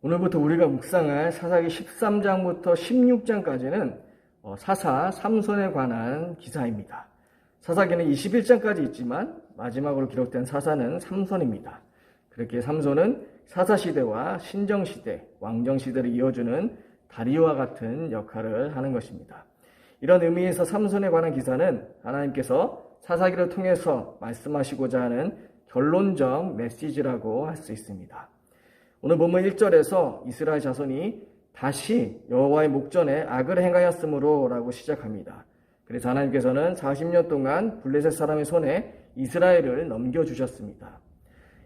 오늘부터 우리가 묵상할 사사기 13장부터 16장까지는 사사 삼손에 관한 기사입니다. 사사기는 21장까지 있지만 마지막으로 기록된 사사는 삼손입니다. 그렇게 삼손은 사사시대와 신정시대, 왕정시대를 이어주는 다리와 같은 역할을 하는 것입니다. 이런 의미에서 삼손에 관한 기사는 하나님께서 사사기를 통해서 말씀하시고자 하는 결론적 메시지라고 할 수 있습니다. 오늘 본문 1절에서 이스라엘 자손이 다시 여호와의 목전에 악을 행하였으므로 라고 시작합니다. 그래서 하나님께서는 40년 동안 블레셋 사람의 손에 이스라엘을 넘겨주셨습니다.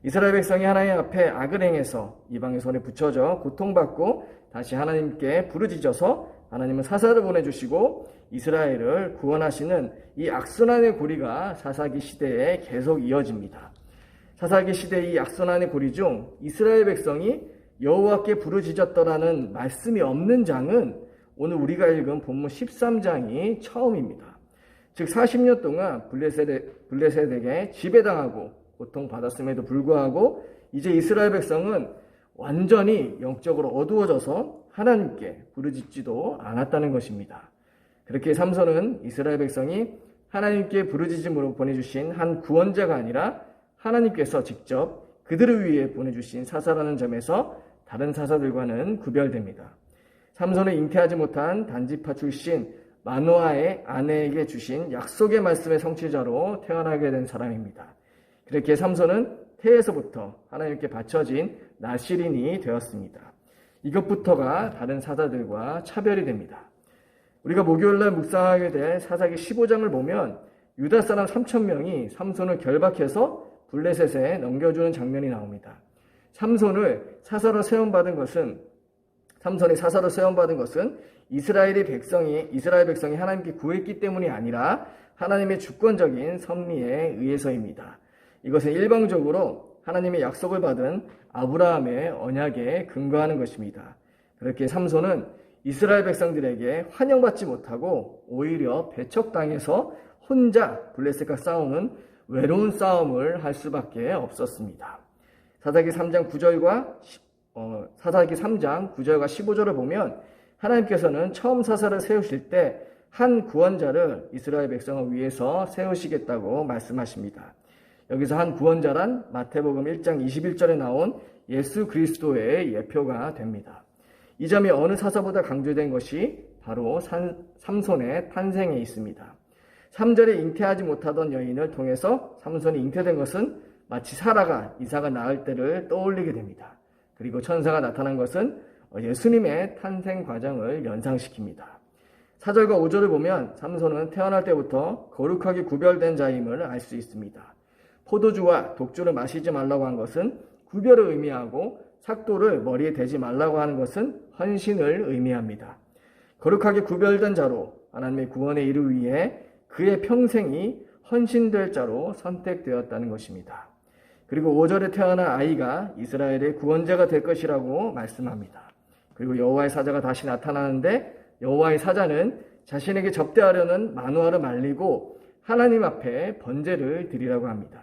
이스라엘 백성이 하나님 앞에 악을 행해서 이방의 손에 붙여져 고통받고 다시 하나님께 부르짖어서 하나님은 사사를 보내주시고 이스라엘을 구원하시는 이 악순환의 고리가 사사기 시대에 계속 이어집니다. 사사기 시대의 이 악순환의 고리 중 이스라엘 백성이 여호와께 부르짖었더라는 말씀이 없는 장은 오늘 우리가 읽은 본문 13장이 처음입니다. 즉 40년 동안 블레셋에게 지배당하고 고통받았음에도 불구하고 이제 이스라엘 백성은 완전히 영적으로 어두워져서 하나님께 부르짖지도 않았다는 것입니다. 그렇게 삼손은 이스라엘 백성이 하나님께 부르짖음으로 보내주신 한 구원자가 아니라 하나님께서 직접 그들을 위해 보내주신 사사라는 점에서 다른 사사들과는 구별됩니다. 삼손은 잉태하지 못한 단지파 출신 마노아의 아내에게 주신 약속의 말씀의 성취자로 태어나게 된 사람입니다. 그렇게 삼손은 태에서부터 하나님께 바쳐진 나실인이 되었습니다. 이것부터가 다른 사사들과 차별이 됩니다. 우리가 목요일날 묵상하게 될 사사기 15장을 보면 유다 사람 3,000명이 삼손을 결박해서 블레셋에 넘겨주는 장면이 나옵니다. 삼손이 사사로 세움받은 것은 이스라엘 백성이 하나님께 구했기 때문이 아니라 하나님의 주권적인 섭리에 의해서입니다. 이것은 일방적으로 하나님의 약속을 받은 아브라함의 언약에 근거하는 것입니다. 그렇게 삼손은 이스라엘 백성들에게 환영받지 못하고 오히려 배척당해서 혼자 블레셋과 싸우는 외로운 싸움을 할 수밖에 없었습니다. 사사기 3장 9절과 15절을 보면 하나님께서는 처음 사사를 세우실 때 한 구원자를 이스라엘 백성을 위해서 세우시겠다고 말씀하십니다. 여기서 한 구원자란 마태복음 1장 21절에 나온 예수 그리스도의 예표가 됩니다. 이 점이 어느 사사보다 강조된 것이 바로 삼손의 탄생에 있습니다. 3절에 잉태하지 못하던 여인을 통해서 삼손이 잉태된 것은 마치 사라가 이삭을 낳을 때를 떠올리게 됩니다. 그리고 천사가 나타난 것은 예수님의 탄생 과정을 연상시킵니다. 4절과 5절을 보면 삼손은 태어날 때부터 거룩하게 구별된 자임을 알 수 있습니다. 포도주와 독주를 마시지 말라고 한 것은 구별을 의미하고 삭도를 머리에 대지 말라고 하는 것은 헌신을 의미합니다. 거룩하게 구별된 자로 하나님의 구원에 이르기 위해 그의 평생이 헌신될 자로 선택되었다는 것입니다. 그리고 5절에 태어난 아이가 이스라엘의 구원자가 될 것이라고 말씀합니다. 그리고 여호와의 사자가 다시 나타나는데 여호와의 사자는 자신에게 접대하려는 마노아를 말리고 하나님 앞에 번제를 드리라고 합니다.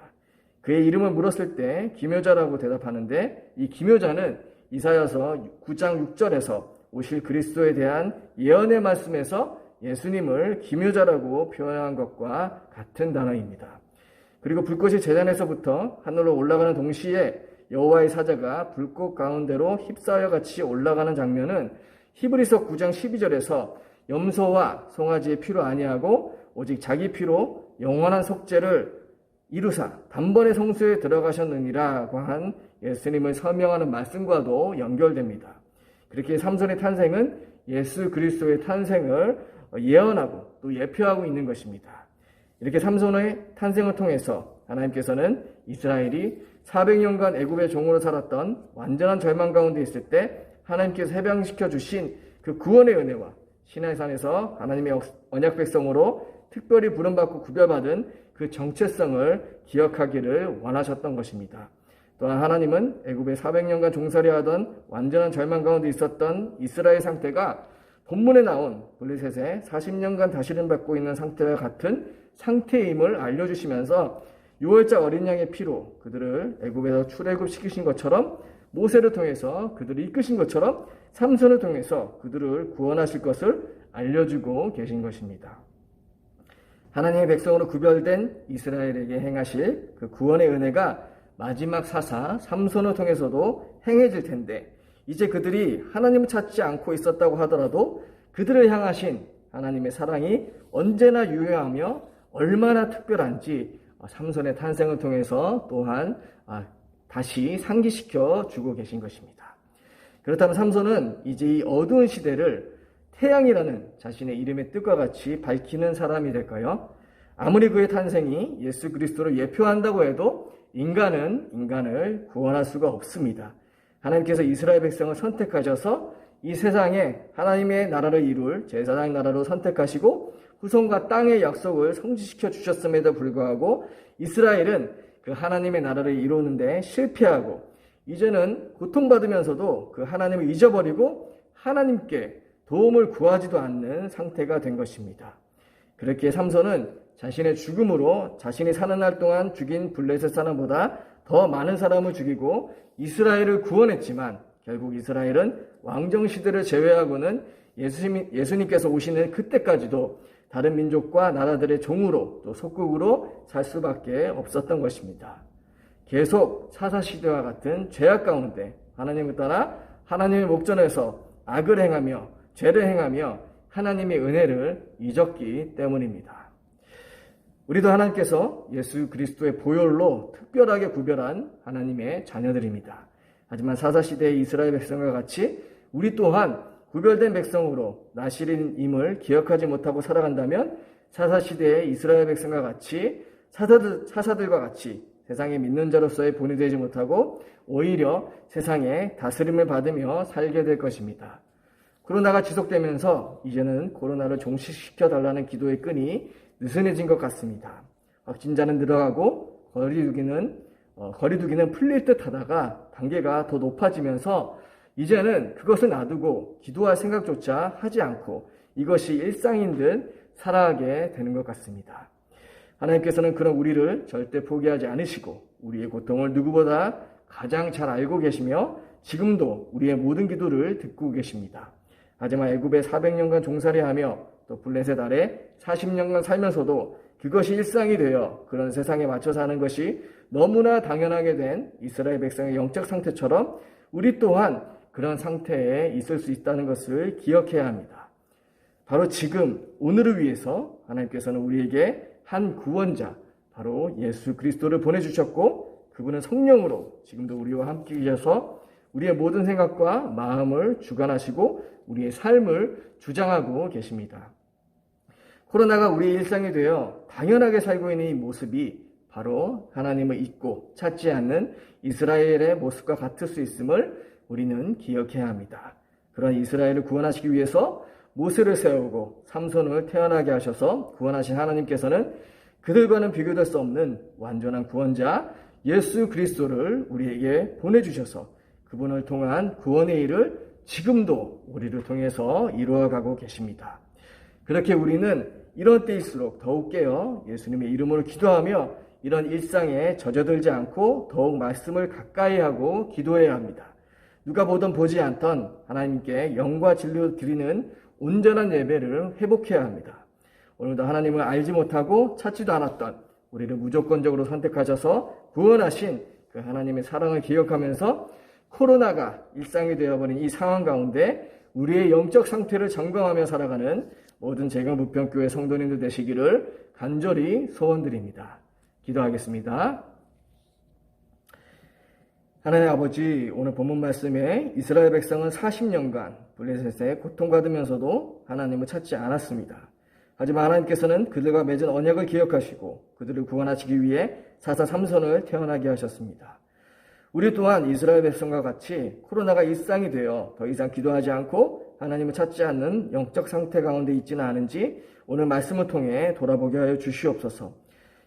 그의 이름을 물었을 때 기묘자라고 대답하는데 이 기묘자는 이사야서 9장 6절에서 오실 그리스도에 대한 예언의 말씀에서 예수님을 기묘자라고 표현한 것과 같은 단어입니다. 그리고 불꽃이 제단에서부터 하늘로 올라가는 동시에 여호와의 사자가 불꽃 가운데로 휩싸여 같이 올라가는 장면은 히브리서 9장 12절에서 염소와 송아지의 피로 아니하고 오직 자기 피로 영원한 속죄를 이루사 단번에 성소에 들어가셨느니라고 한 예수님을 설명하는 말씀과도 연결됩니다. 그렇게 삼손의 탄생은 예수 그리스도의 탄생을 예언하고 또 예표하고 있는 것입니다. 이렇게 삼손의 탄생을 통해서 하나님께서는 이스라엘이 400년간 애굽의 종으로 살았던 완전한 절망 가운데 있을 때 하나님께서 해방시켜 주신 그 구원의 은혜와 시내산에서 하나님의 언약 백성으로 특별히 부름받고 구별받은 그 정체성을 기억하기를 원하셨던 것입니다. 또한 하나님은 애굽에 400년간 종살이 하던 완전한 절망 가운데 있었던 이스라엘 상태가 본문에 나온 블레셋의 40년간 다스림 받고 있는 상태와 같은 상태임을 알려주시면서 유월절 어린 양의 피로 그들을 애굽에서 출애굽시키신 것처럼 모세를 통해서 그들을 이끄신 것처럼 삼손을 통해서 그들을 구원하실 것을 알려주고 계신 것입니다. 하나님의 백성으로 구별된 이스라엘에게 행하실 그 구원의 은혜가 마지막 사사 삼손을 통해서도 행해질 텐데, 이제 그들이 하나님을 찾지 않고 있었다고 하더라도 그들을 향하신 하나님의 사랑이 언제나 유효하며 얼마나 특별한지 삼손의 탄생을 통해서 또한 다시 상기시켜 주고 계신 것입니다. 그렇다면 삼손은 이제 이 어두운 시대를 태양이라는 자신의 이름의 뜻과 같이 밝히는 사람이 될까요? 아무리 그의 탄생이 예수 그리스도를 예표한다고 해도 인간을 구원할 수가 없습니다. 하나님께서 이스라엘 백성을 선택하셔서 이 세상에 하나님의 나라를 이룰 제사장 나라로 선택하시고 후손과 땅의 약속을 성취시켜 주셨음에도 불구하고 이스라엘은 그 하나님의 나라를 이루는데 실패하고 이제는 고통받으면서도 그 하나님을 잊어버리고 하나님께 도움을 구하지도 않는 상태가 된 것입니다. 그렇게 삼손은 자신의 죽음으로 자신이 사는 날 동안 죽인 블레셋 사람보다 더 많은 사람을 죽이고 이스라엘을 구원했지만 결국 이스라엘은 왕정시대를 제외하고는 예수님께서 오시는 그때까지도 다른 민족과 나라들의 종으로 또 속국으로 살 수밖에 없었던 것입니다. 계속 사사시대와 같은 죄악 가운데 하나님을 따라 하나님의 목전에서 악을 행하며 죄를 행하며 하나님의 은혜를 잊었기 때문입니다. 우리도 하나님께서 예수 그리스도의 보혈로 특별하게 구별한 하나님의 자녀들입니다. 하지만 사사시대의 이스라엘 백성과 같이 우리 또한 구별된 백성으로 나실인임을 기억하지 못하고 살아간다면 사사시대의 이스라엘 백성과 같이 사사들과 같이 세상에 믿는 자로서의 본이 되지 못하고 오히려 세상에 다스림을 받으며 살게 될 것입니다. 코로나가 지속되면서 이제는 코로나를 종식시켜달라는 기도의 끈이 느슨해진 것 같습니다. 확진자는 늘어가고 거리두기는 풀릴 듯 하다가 단계가 더 높아지면서 이제는 그것을 놔두고 기도할 생각조차 하지 않고 이것이 일상인 듯 살아가게 되는 것 같습니다. 하나님께서는 그런 우리를 절대 포기하지 않으시고 우리의 고통을 누구보다 가장 잘 알고 계시며 지금도 우리의 모든 기도를 듣고 계십니다. 하지만 애굽에 400년간 종살이하며 또 블레셋 아래 40년간 살면서도 그것이 일상이 되어 그런 세상에 맞춰 사는 것이 너무나 당연하게 된 이스라엘 백성의 영적 상태처럼 우리 또한 그런 상태에 있을 수 있다는 것을 기억해야 합니다. 바로 지금 오늘을 위해서 하나님께서는 우리에게 한 구원자 바로 예수 그리스도를 보내주셨고 그분은 성령으로 지금도 우리와 함께 계셔서 우리의 모든 생각과 마음을 주관하시고 우리의 삶을 주장하고 계십니다. 코로나가 우리의 일상이 되어 당연하게 살고 있는 이 모습이 바로 하나님을 잊고 찾지 않는 이스라엘의 모습과 같을 수 있음을 우리는 기억해야 합니다. 그런 이스라엘을 구원하시기 위해서 모세를 세우고 삼손을 태어나게 하셔서 구원하신 하나님께서는 그들과는 비교될 수 없는 완전한 구원자 예수 그리스도를 우리에게 보내주셔서 그분을 통한 구원의 일을 지금도 우리를 통해서 이루어가고 계십니다. 그렇게 우리는 이런 때일수록 더욱 깨어 예수님의 이름으로 기도하며 이런 일상에 젖어들지 않고 더욱 말씀을 가까이 하고 기도해야 합니다. 누가 보던 보지 않던 하나님께 영과 진리로 드리는 온전한 예배를 회복해야 합니다. 오늘도 하나님을 알지 못하고 찾지도 않았던 우리를 무조건적으로 선택하셔서 구원하신 그 하나님의 사랑을 기억하면서 코로나가 일상이 되어버린 이 상황 가운데 우리의 영적 상태를 점검하며 살아가는 모든 재경부평교회 성도님들 되시기를 간절히 소원드립니다. 기도하겠습니다. 하나님 아버지, 오늘 본문 말씀에 이스라엘 백성은 40년간 블레셋에 고통받으면서도 하나님을 찾지 않았습니다. 하지만 하나님께서는 그들과 맺은 언약을 기억하시고 그들을 구원하시기 위해 사사 삼손을 태어나게 하셨습니다. 우리 또한 이스라엘 백성과 같이 코로나가 일상이 되어 더 이상 기도하지 않고 하나님을 찾지 않는 영적 상태 가운데 있지는 않은지 오늘 말씀을 통해 돌아보게 하여 주시옵소서.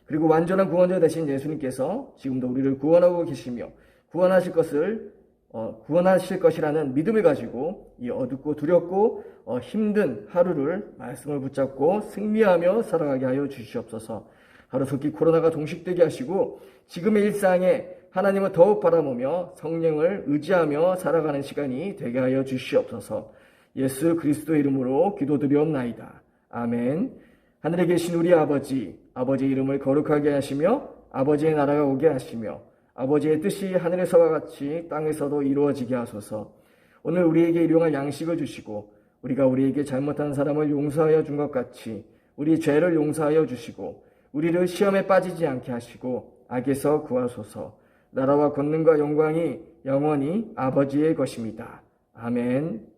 그리고 완전한 구원자 되신 예수님께서 지금도 우리를 구원하고 계시며 구원하실 것이라는 믿음을 가지고 이 어둡고 두렵고 힘든 하루를 말씀을 붙잡고 승리하며 살아가게 하여 주시옵소서. 하루속히 코로나가 종식되게 하시고 지금의 일상에 하나님을 더욱 바라보며 성령을 의지하며 살아가는 시간이 되게 하여 주시옵소서. 예수 그리스도 이름으로 기도드리옵나이다. 아멘. 하늘에 계신 우리 아버지, 아버지의 이름을 거룩하게 하시며 아버지의 나라가 오게 하시며 아버지의 뜻이 하늘에서와 같이 땅에서도 이루어지게 하소서. 오늘 우리에게 일용할 양식을 주시고 우리가 우리에게 잘못한 사람을 용서하여 준 것 같이 우리 죄를 용서하여 주시고 우리를 시험에 빠지지 않게 하시고 악에서 구하소서. 나라와 권능과 영광이 영원히 아버지의 것입니다. 아멘.